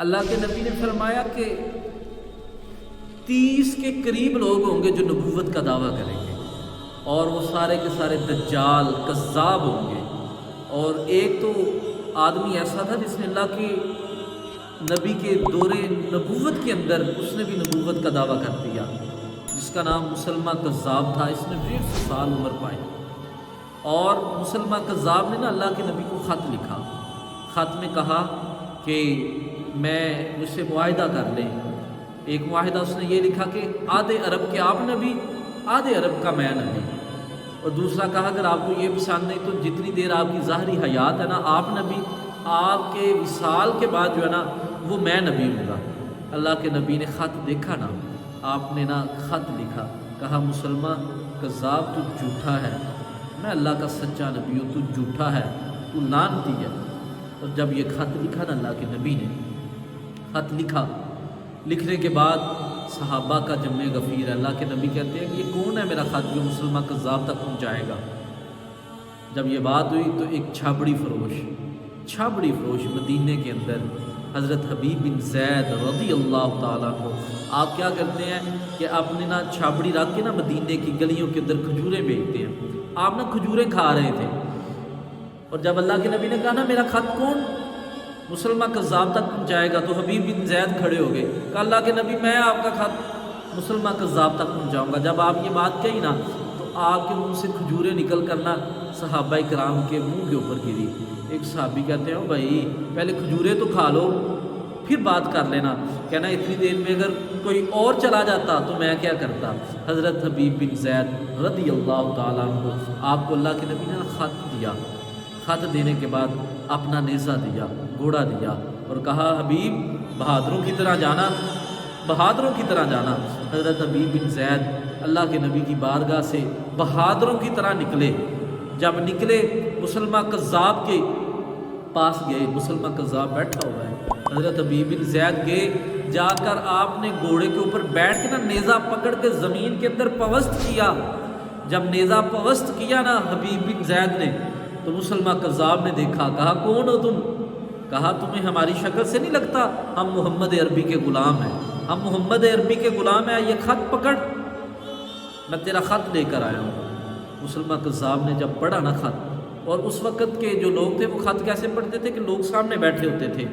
اللہ کے نبی نے فرمایا کہ 30 کے قریب لوگ ہوں گے جو نبوت کا دعویٰ کریں گے، اور وہ سارے کے سارے دجال کذاب ہوں گے۔ اور ایک تو آدمی ایسا تھا جس نے اللہ کے نبی کے دور نبوت کے اندر اس نے بھی نبوت کا دعویٰ کر دیا، جس کا نام مسلمہ کذاب تھا۔ اس نے 150 سال عمر پائی، اور مسلمہ کذاب نے اللہ کے نبی کو خط لکھا۔ خط میں کہا کہ مجھ سے معاہدہ کر لیں۔ ایک معاہدہ اس نے یہ لکھا کہ آدھے عرب کے آپ نبی، آدھے عرب کا میں نبی، اور دوسرا کہا اگر آپ کو یہ پسند نہیں تو جتنی دیر آپ کی ظاہری حیات ہے نا آپ نبی، آپ کے وصال کے بعد جو ہے نا وہ میں نبی ہوں گا۔ اللہ کے نبی نے خط دیکھا نا، آپ نے نا خط لکھا، کہا مسلمہ کذاب تو جھوٹا ہے، میں اللہ کا سچا نبی ہوں، تو جھوٹا ہے، تو لعنتی ہے۔ اور جب یہ خط لکھا نا اللہ کے نبی نے خط لکھا، لکھنے کے بعد صحابہ کا جمع غفیر ہے۔ اللہ کے نبی کہتے ہیں کہ یہ کون ہے میرا خط جو مسلمہ کذاب تک پہنچائے گا؟ جب یہ بات ہوئی تو ایک چھابڑی فروش مدینے کے اندر حضرت حبیب بن زید رضی اللہ تعالیٰ کو، آپ کیا کرتے ہیں کہ اپنے نا چھابڑی رکھ کے نا مدینے کی گلیوں کے اندر کھجوریں بیچتے ہیں، آپ نا کھجوریں کھا رہے تھے۔ اور جب اللہ کے نبی نے کہا نا میرا خط کون مسلمہ کذاب تک پہنچائے گا، تو حبیب بن زید کھڑے ہو گئے، کہا اللہ کے نبی میں آپ کا خط مسلمہ کذاب تک پہنچاؤں گا۔ جب آپ یہ بات کہی نا تو آپ کے منہ سے کھجوریں نکل کرنا صحابہ کرام کے منہ کے اوپر گری۔ ایک صحابی کہتے ہیں بھائی پہلے کھجوریں تو کھا لو پھر بات کر لینا، کہنا اتنی دیر میں اگر کوئی اور چلا جاتا تو میں کیا کرتا۔ حضرت حبیب بن زید رضی اللہ تعالیٰ عنہ آپ کو اللہ کے نبی نے خط دیا، خط دینے کے بعد اپنا نیزہ دیا، گھوڑا دیا، اور کہا حبیب بہادروں کی طرح جانا، بہادروں کی طرح جانا۔ حضرت حبیب بن زید اللہ کے نبی کی بارگاہ سے بہادروں کی طرح نکلے۔ جب نکلے مسلمہ کذاب کے پاس گئے، مسلمہ کذاب بیٹھا ہوا ہے، حضرت حبیب بن زید گئے، جا کر آپ نے گھوڑے کے اوپر بیٹھ کے نا نیزہ پکڑ کے زمین کے اندر پوست کیا۔ جب نیزہ پوست کیا نا حبیب بن زید نے تو مسلمہ کذاب نے دیکھا، کہا کون ہو تم؟ کہا تمہیں ہماری شکل سے نہیں لگتا ہم محمد عربی کے غلام ہیں، ہم محمد عربی کے غلام ہیں، یہ خط پکڑ، میں تیرا خط لے کر آیا ہوں۔ مسلمہ کذاب نے جب پڑھا نا خط، اور اس وقت کے جو لوگ تھے وہ خط کیسے پڑھتے تھے کہ لوگ سامنے بیٹھے ہوتے تھے،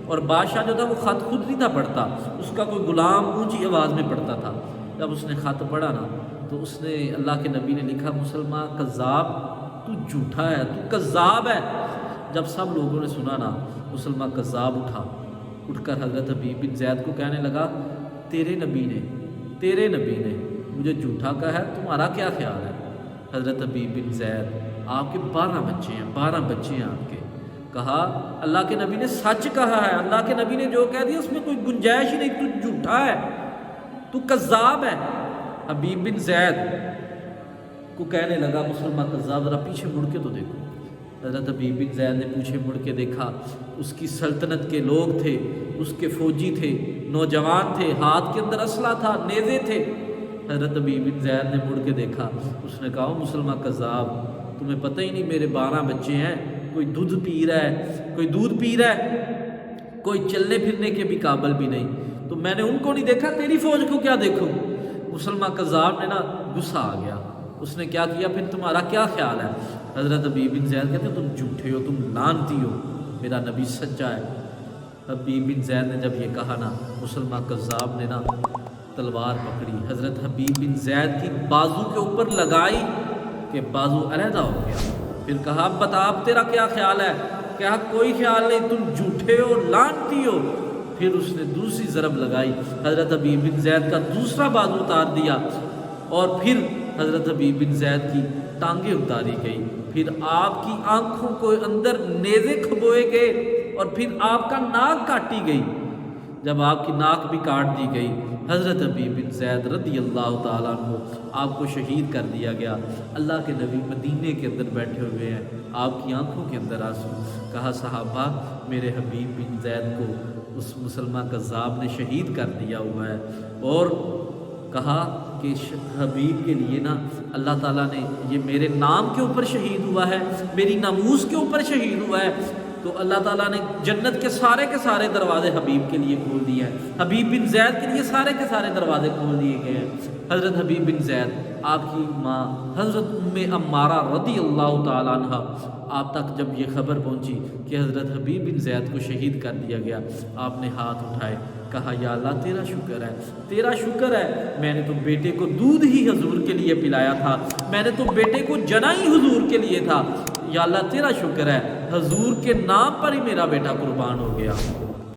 اور بادشاہ جو تھا وہ خط خود نہیں تھا پڑھتا، اس کا کوئی غلام اونچی آواز میں پڑھتا تھا۔ جب اس نے خط پڑھا نا تو اس نے اللہ کے نبی نے لکھا مسلمہ کذاب تو جھوٹا ہے، تو کذاب ہے۔ جب سب لوگوں نے سنا نا مسلمہ کذاب اٹھ کر حضرت حبیب بن زید کو کہنے لگا تیرے نبی نے مجھے جھوٹا کہا ہے، تمہارا کیا خیال ہے؟ حضرت حبیب بن زید آپ کے 12 بچے ہیں آپ کے، کہا اللہ کے نبی نے سچ کہا ہے، اللہ کے نبی نے جو کہہ دیا اس میں کوئی گنجائش ہی نہیں، تو جھوٹا ہے، تو کذاب ہے۔ حبیب بن زید کو کہنے لگا مسلمہ کذاب ذرا پیچھے مڑ کے تو دیکھو۔ حضرت حبیب بن زید نے پیچھے مڑ کے دیکھا، اس کی سلطنت کے لوگ تھے، اس کے فوجی تھے، نوجوان تھے، ہاتھ کے اندر اسلحہ تھا، نیزے تھے۔ حضرت حبیب بن زید نے مڑ کے دیکھا، اس نے کہا مسلمہ کذاب تمہیں پتہ ہی نہیں میرے 12 بچے ہیں، کوئی دودھ پی رہا ہے، کوئی چلنے پھرنے کے بھی قابل بھی نہیں، تو میں نے ان کو نہیں دیکھا، تیری فوج کو کیا دیکھوں؟ مسلمہ کذاب نے نا غصہ آ گیا، اس نے کیا کیا پھر تمہارا کیا خیال ہے؟ حضرت حبیب بن زید کہتے تم جھوٹے ہو، تم لعنتی ہو، میرا نبی سچا ہے۔ حبیب بن زید نے جب یہ کہا نا مسلمہ کذاب نے نا تلوار پکڑی، حضرت حبیب بن زید کی بازو کے اوپر لگائی کہ بازو علیحدہ ہو گیا، پھر کہا بتا اب تیرا کیا خیال ہے؟ کہا کوئی خیال نہیں، تم جھوٹے ہو، لعنتی ہو۔ پھر اس نے دوسری ضرب لگائی، حضرت حبیب بن زید کا دوسرا بازو اتار دیا، اور پھر حضرت حبیب بن زید کی ٹانگیں اتاری گئی، پھر آپ کی آنکھوں کو اندر نیزے کھبوئے گئے، اور پھر آپ کا ناک کاٹی گئی۔ جب آپ کی ناک بھی کاٹ دی گئی، حضرت حبیب بن زید رضی اللہ تعالیٰ عنہ آپ کو شہید کر دیا گیا۔ اللہ کے نبی مدینے کے اندر بیٹھے ہوئے ہیں، آپ کی آنکھوں کے اندر آنسو۔ کہا صحابہ میرے حبیب بن زید کو اس مسلمہ کذاب نے شہید کر دیا ہوا ہے، اور کہا کہ حبیب کے لیے نا اللہ تعالیٰ نے یہ میرے نام کے اوپر شہید ہوا ہے، میری ناموس کے اوپر شہید ہوا ہے، تو اللہ تعالیٰ نے جنت کے سارے دروازے حبیب کے لیے کھول دیا ہے. حبیب بن زید کے لیے کے سارے دروازے کھول دیے گئے ہیں. حضرت حبیب بن زید، آپ کی ماں حضرت عمارہ رضی اللہ تعالیٰ عنہ، آپ تک جب یہ خبر پہنچی کہ حضرت حبیب بن زید کو شہید کر دیا گیا، آپ نے ہاتھ اٹھائے، کہا یا اللہ تیرا شکر ہے، میں نے تو بیٹے کو دودھ ہی حضور کے لیے پلایا تھا، میں نے تو بیٹے کو جنا ہی حضور کے لیے تھا، یا اللہ تیرا شکر ہے، حضور کے نام پر ہی میرا بیٹا قربان ہو گیا.